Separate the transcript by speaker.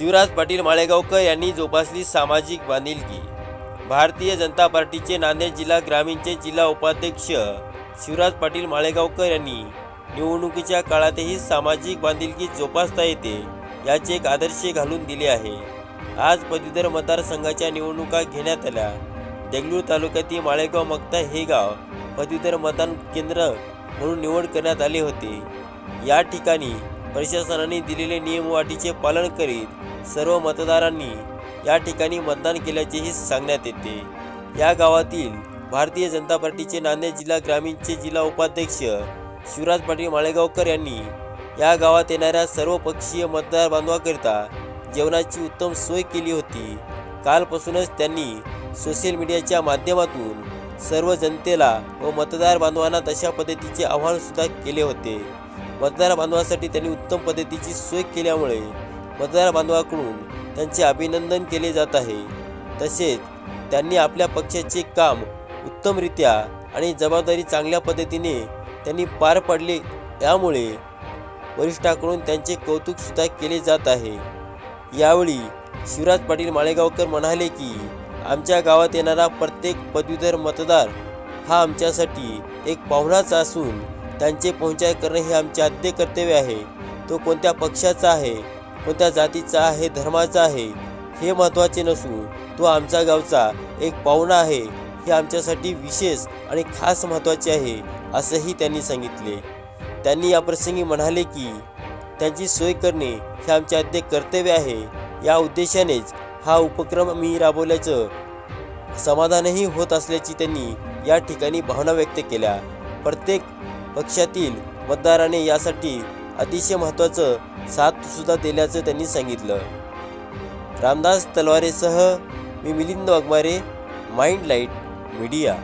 Speaker 1: शिवराज पाटील माळेगावकर यांनी जोपासली सामाजिक बांधिलकी। भारतीय जनता पार्टीचे नांदेड जिल्हा ग्रामीणचे जिल्हा उपाध्यक्ष शिवराज पाटील माळेगावकर यांनी निवडणुकीच्या काळातही सामाजिक बांधिलकी जोपासता येते याचे एक आदर्श घालून दिले आहे। आज पदवीधर मतदारसंघाच्या निवडणुका घेण्यात आल्या। देगलूर तालुक्यातील माळेगाव मक्ता हे गाव पदवीधर मतदान केंद्र म्हणून निवड करण्यात आले होते। या ठिकाणी प्रशासनाने दिलेले नियम व अटीचे पालन करीत सर्व मतदारांनी या ठिकाणी मतदान केल्याचेही सांगण्यात येते। या गावातील भारतीय जनता पार्टीचे नांदेड जिल्हा ग्रामीणचे जिल्हा उपाध्यक्ष शिवराज पाटील माळेगावकर यांनी या गावात येणाऱ्या सर्व पक्षीय मतदार बांधवांकरिता जेवणाची उत्तम सोय केली होती। कालपासूनच त्यांनी सोशल मीडियाच्या माध्यमातून सर्व जनतेला व मतदार बांधवांना तशा पद्धतीचे आवाहन सुद्धा केले होते। मतदार बांधवांसाठी त्यांनी उत्तम पद्धतीची सोय केल्यामुळे मतदार बांधवांकडून त्यांचे अभिनंदन केले जात आहे। तसेच त्यांनी आपल्या पक्षाचे काम उत्तमरित्या आणि जबाबदारी चांगल्या पद्धतीने त्यांनी पार पाडले, यामुळे वरिष्ठांकडून त्यांचे कौतुक सुद्धा केले जात आहे। यावेळी शिवराज पाटील माळेगावकर म्हणाले की आमच्या गावात येणारा प्रत्येक पदवीधर मतदार हा आमच्यासाठी एक पाहुणाच असून त्यांचे पहुंचाई करणे हे आमचे आद्य कर्तव्य आहे। तो कोणत्या पक्षाचा आहे, कोणत्या जातीचा आहे, धर्माचा आहे हे महत्त्वाचे नसून तो आमच्या गावचा एक पाहुणा आहे हे आमच्यासाठी विशेष आणि खास महत्त्वाचे आहे, असंही त्यांनी सांगितले। त्यांनी या प्रसंगी म्हणाले की त्यांची सोय करणे हे आमचे आद्य कर्तव्य आहे। या उद्देशानेच हा उपक्रम मी राबवल्याचं समाधानही होत असल्याची त्यांनी या ठिकाणी भावना व्यक्त केल्या। प्रत्येक पक्षातील मतदाराने यासाठी अतिशय महत्त्वाचं साथ सुद्धा दिल्याचं त्यांनी सांगितलं। रामदास तलवारेसह मी Milind Waghmare, mind light media.